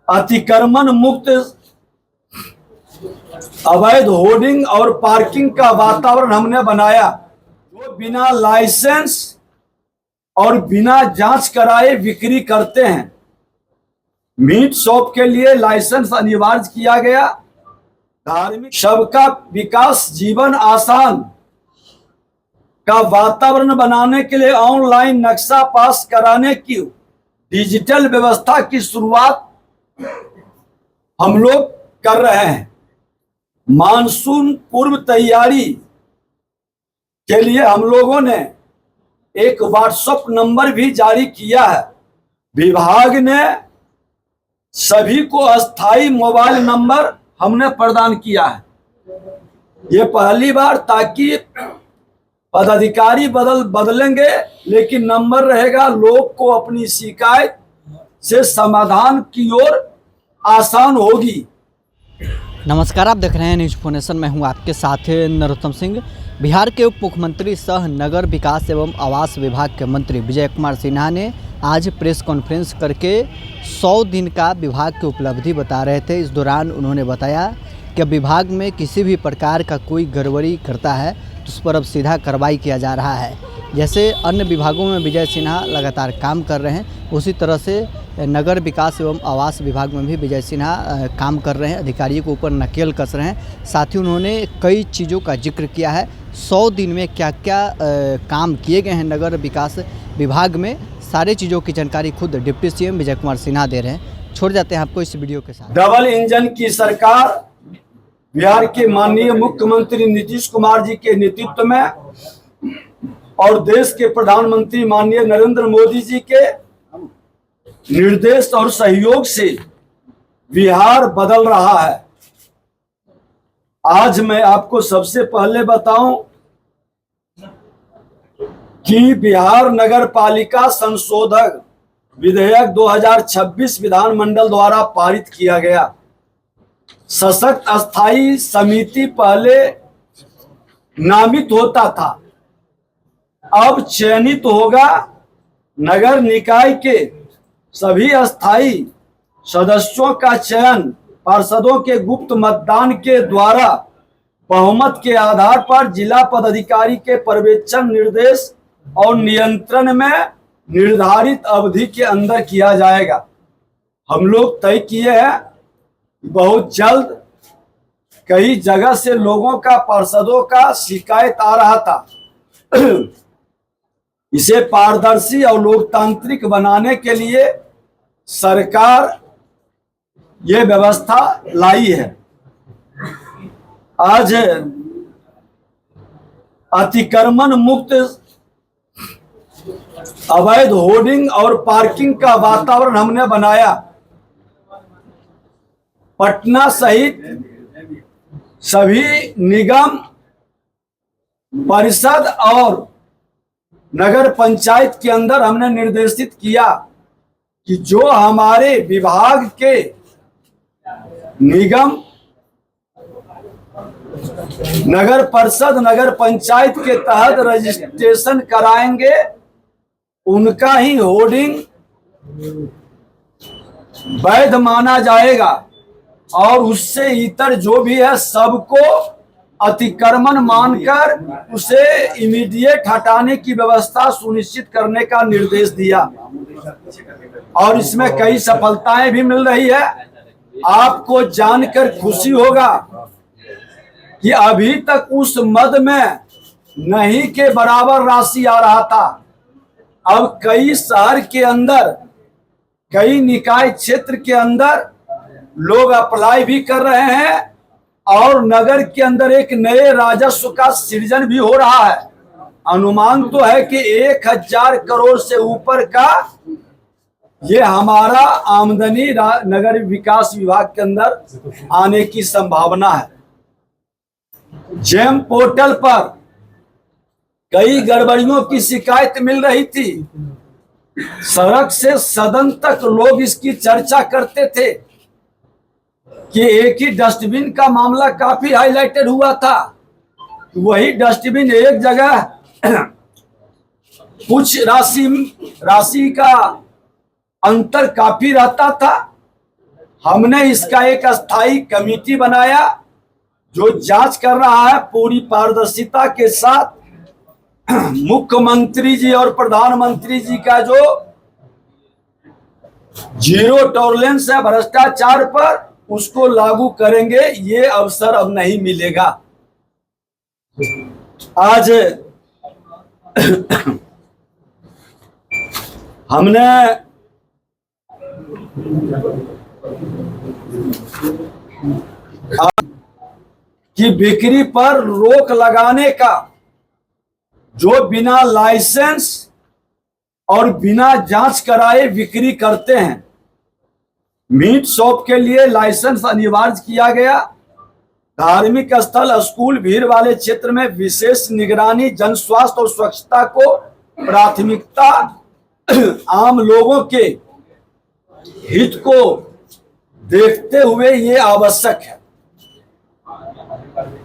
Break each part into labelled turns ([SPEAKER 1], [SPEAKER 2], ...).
[SPEAKER 1] अतिक्रमण मुक्त अवैध होर्डिंग और पार्किंग का वातावरण हमने बनाया। जो बिना लाइसेंस और बिना जांच कराए बिक्री करते हैं, मीट शॉप के लिए लाइसेंस अनिवार्य किया गया। धार्मिक सबका विकास जीवन आसान का वातावरण बनाने के लिए ऑनलाइन नक्शा पास कराने की डिजिटल व्यवस्था की शुरुआत हम लोग कर रहे हैं। मानसून पूर्व तैयारी के लिए हम लोगों ने एक व्हाट्सएप नंबर भी जारी किया है। विभाग ने सभी को अस्थाई मोबाइल नंबर हमने प्रदान किया है। ये पहली बार, ताकि पदाधिकारी बदलेंगे लेकिन नंबर रहेगा। लोग को अपनी शिकायत से समाधान की ओर आसान होगी।
[SPEAKER 2] नमस्कार, आप देख रहे हैं न्यूज फोनेशन। मैं हूं आपके साथ नरोत्तम सिंह। बिहार के उप मुख्यमंत्री सह नगर विकास एवं आवास विभाग के मंत्री विजय कुमार सिन्हा ने आज प्रेस कॉन्फ्रेंस करके 100 दिन का विभाग की उपलब्धि बता रहे थे। इस दौरान उन्होंने बताया कि विभाग में किसी भी प्रकार का कोई गड़बड़ी करता है तो उस पर अब सीधा कार्रवाई किया जा रहा है। जैसे अन्य विभागों में विजय सिन्हा लगातार काम कर रहे हैं, उसी तरह से नगर विकास एवं आवास विभाग में भी विजय सिन्हा काम कर रहे हैं, अधिकारियों के ऊपर नकेल कस रहे हैं। साथ ही उन्होंने कई चीज़ों का जिक्र किया है। 100 दिन में क्या क्या काम किए गए हैं नगर विकास विभाग में, सारी चीज़ों की जानकारी खुद डिप्टी सीएम विजय कुमार सिन्हा दे रहे हैं। छोड़ जाते हैं आपको इस वीडियो के साथ।
[SPEAKER 1] डबल इंजन की सरकार बिहार के माननीय मुख्यमंत्री नीतीश कुमार जी के नेतृत्व में और देश के प्रधानमंत्री माननीय नरेंद्र मोदी जी के निर्देश और सहयोग से बिहार बदल रहा है। आज मैं आपको सबसे पहले बताऊं कि बिहार नगर पालिका संशोधन विधेयक 2026 विधानमंडल द्वारा पारित किया गया। सशक्त अस्थायी समिति पहले नामित होता था, अब चयनित होगा। नगर निकाय के सभी अस्थायी सदस्यों का चयन पार्षदों के गुप्त मतदान के द्वारा बहुमत के आधार पर जिला पदाधिकारी के पर्यवेक्षण, निर्देश और नियंत्रण में निर्धारित अवधि के अंदर किया जाएगा। हम लोग तय किए हैं, बहुत जल्द। कई जगह से लोगों का, पार्षदों का शिकायत आ रहा था। इसे पारदर्शी और लोकतांत्रिक बनाने के लिए सरकार ये व्यवस्था लाई है। आज अतिक्रमण मुक्त अवैध होर्डिंग और पार्किंग का वातावरण हमने बनाया। पटना सहित सभी निगम, परिषद और नगर पंचायत के अंदर हमने निर्देशित किया कि जो हमारे विभाग के निगम, नगर परिषद, नगर पंचायत के तहत रजिस्ट्रेशन कराएंगे, उनका ही होर्डिंग वैध माना जाएगा और उससे इतर जो भी है सबको अतिक्रमण मानकर उसे इमीडिएट हटाने की व्यवस्था सुनिश्चित करने का निर्देश दिया। और इसमें कई सफलताएं भी मिल रही है। आपको जानकर खुशी होगा कि अभी तक उस मद में नहीं के बराबर राशि आ रहा था। अब कई शहर के अंदर, कई निकाय क्षेत्र के अंदर लोग अप्लाई भी कर रहे हैं और नगर के अंदर एक नए राजस्व का सृजन भी हो रहा है। अनुमान तो है कि 1000 करोड़ से ऊपर का ये हमारा आमदनी नगर विकास विभाग के अंदर आने की संभावना है। जेम पोर्टल पर कई गड़बड़ियों की शिकायत मिल रही थी। सड़क से सदन तक लोग इसकी चर्चा करते थे कि एक ही डस्टबिन का मामला काफी हाईलाइटेड हुआ था। वही डस्टबिन एक जगह कुछ राशि का अंतर काफी रहता था। हमने इसका एक अस्थाई कमेटी बनाया जो जांच कर रहा है पूरी पारदर्शिता के साथ। मुख्यमंत्री जी और प्रधानमंत्री जी का जो जीरो टॉलरेंस है भ्रष्टाचार पर, उसको लागू करेंगे। ये अवसर अब नहीं मिलेगा। आज हमने कि बिक्री पर रोक लगाने का, जो बिना लाइसेंस और बिना जांच कराए बिक्री करते हैं। मीट शॉप के लिए लाइसेंस अनिवार्य किया गया। धार्मिक स्थल, स्कूल, भीड़ वाले क्षेत्र में विशेष निगरानी, जन स्वास्थ्य और स्वच्छता को प्राथमिकता, आम लोगों के हित को देखते हुए ये आवश्यक है।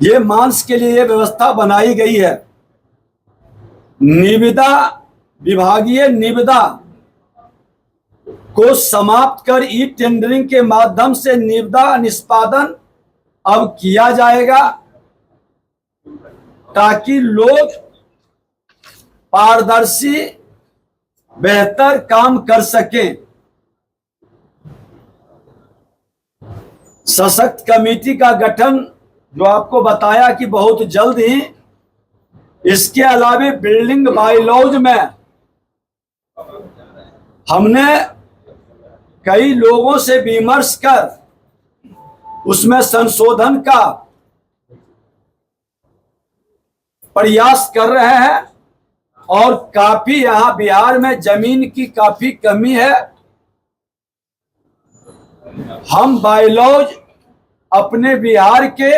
[SPEAKER 1] ये मांस के लिए व्यवस्था बनाई गई है। निविदा, विभागीय निविदा को समाप्त कर ई टेंडरिंग के माध्यम से निविदा निष्पादन अब किया जाएगा, ताकि लोग पारदर्शी बेहतर काम कर सकें। सशक्त कमेटी का गठन जो आपको बताया कि बहुत जल्द ही। इसके अलावा बिल्डिंग बायलॉज में हमने कई लोगों से विमर्श कर उसमें संशोधन का प्रयास कर रहे हैं, और काफी यहां बिहार में जमीन की काफी कमी है। हम बायलॉज अपने बिहार के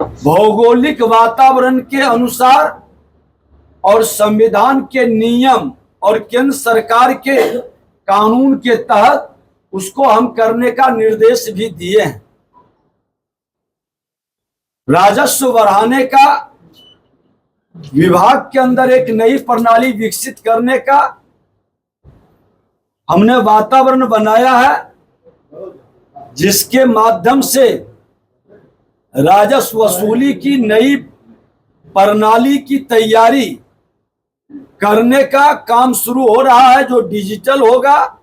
[SPEAKER 1] भौगोलिक वातावरण के अनुसार और संविधान के नियम और केंद्र सरकार के कानून के तहत उसको हम करने का निर्देश भी दिए हैं। राजस्व बढ़ाने का, विभाग के अंदर एक नई प्रणाली विकसित करने का हमने वातावरण बनाया है, जिसके माध्यम से राजस्व वसूली की नई प्रणाली की तैयारी करने का काम शुरू हो रहा है, जो डिजिटल होगा।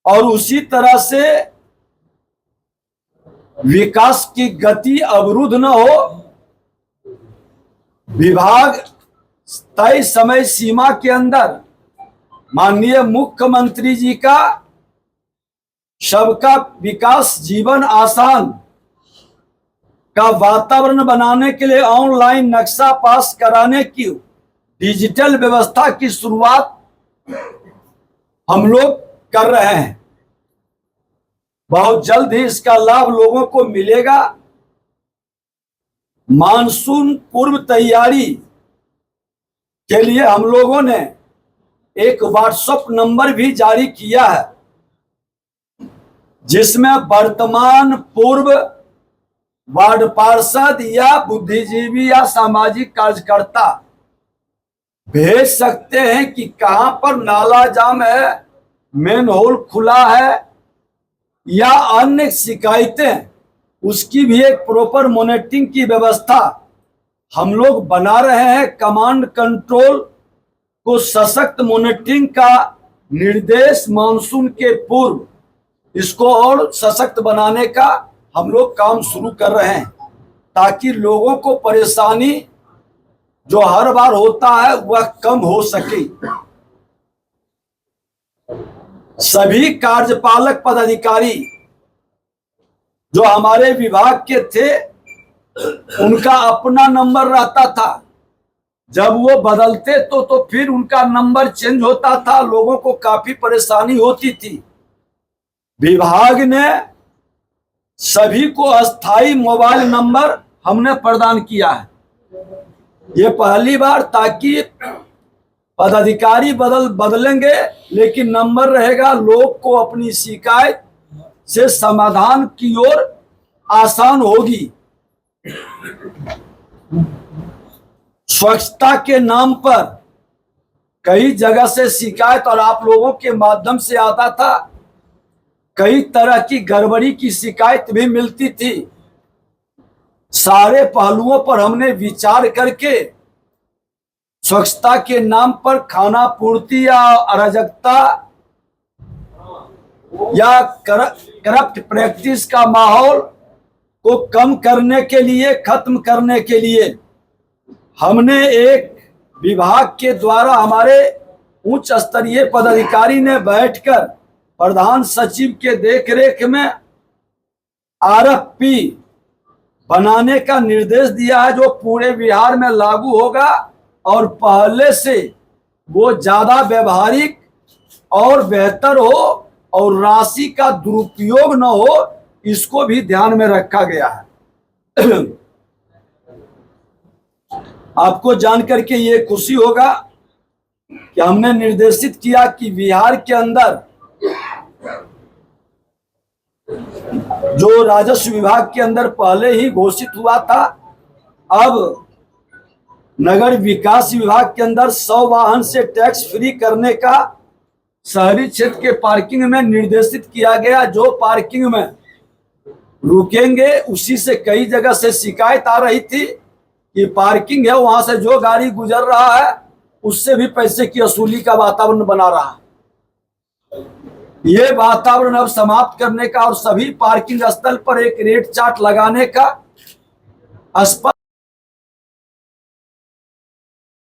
[SPEAKER 1] और उसी तरह से विकास की गति अवरुद्ध न हो। विभाग तय समय सीमा के अंदर माननीय मुख्यमंत्री जी का सबका विकास जीवन आसान का वातावरण बनाने के लिए ऑनलाइन नक्शा पास कराने की डिजिटल व्यवस्था की शुरुआत हम लोग कर रहे हैं। बहुत जल्द ही इसका लाभ लोगों को मिलेगा। मानसून पूर्व तैयारी के लिए हम लोगों ने एक व्हाट्सएप नंबर भी जारी किया है, जिसमें वर्तमान पूर्व वार्ड पार्षद या बुद्धिजीवी या सामाजिक कार्यकर्ता भेज सकते हैं कि कहां पर नाला जाम है, मेन होल खुला है या अन्य शिकायतें। उसकी भी एक प्रॉपर मॉनिटरिंग की व्यवस्था हम लोग बना रहे हैं। कमांड कंट्रोल को सशक्त मॉनिटरिंग का निर्देश मानसून के पूर्व इसको और सशक्त बनाने का हम लोग काम शुरू कर रहे हैं, ताकि लोगों को परेशानी जो हर बार होता है वह कम हो सके। सभी कार्यपालक पदाधिकारी जो हमारे विभाग के थे, उनका अपना नंबर रहता था। जब वो बदलते तो फिर उनका नंबर चेंज होता था, लोगों को काफी परेशानी होती थी। विभाग ने सभी को अस्थाई मोबाइल नंबर हमने प्रदान किया है। ये पहली बार, ताकि पदाधिकारी बदलेंगे लेकिन नंबर रहेगा। लोग को अपनी शिकायत से समाधान की ओर आसान होगी। स्वच्छता के नाम पर कई जगह से शिकायत और आप लोगों के माध्यम से आता था कई तरह की गड़बड़ी की शिकायत भी मिलती थी। सारे पहलुओं पर हमने विचार करके स्वच्छता के नाम पर खाना पूर्ति या अराजकता या करप्ट प्रैक्टिस का माहौल को कम करने के लिए, खत्म करने के लिए हमने एक विभाग के द्वारा हमारे उच्च स्तरीय पदाधिकारी ने बैठकर प्रधान सचिव के देखरेख में आरएफपी बनाने का निर्देश दिया है, जो पूरे बिहार में लागू होगा और पहले से वो ज्यादा व्यवहारिक और बेहतर हो और राशि का दुरुपयोग न हो, इसको भी ध्यान में रखा गया है। आपको जानकर के ये खुशी होगा कि हमने निर्देशित किया कि बिहार के अंदर जो राजस्व विभाग के अंदर पहले ही घोषित हुआ था, अब नगर विकास विभाग के अंदर 100 वाहन से टैक्स फ्री करने का शहरी क्षेत्र के पार्किंग में निर्देशित किया गया। जो पार्किंग में रुकेंगे, उसी से कई जगह से शिकायत आ रही थी कि पार्किंग है, वहां से जो गाड़ी गुजर रहा है उससे भी पैसे की वसूली का वातावरण बना रहा है। ये वातावरण अब समाप्त करने का और सभी पार्किंग स्थल पर एक रेट चार्ट लगाने का स्पष्ट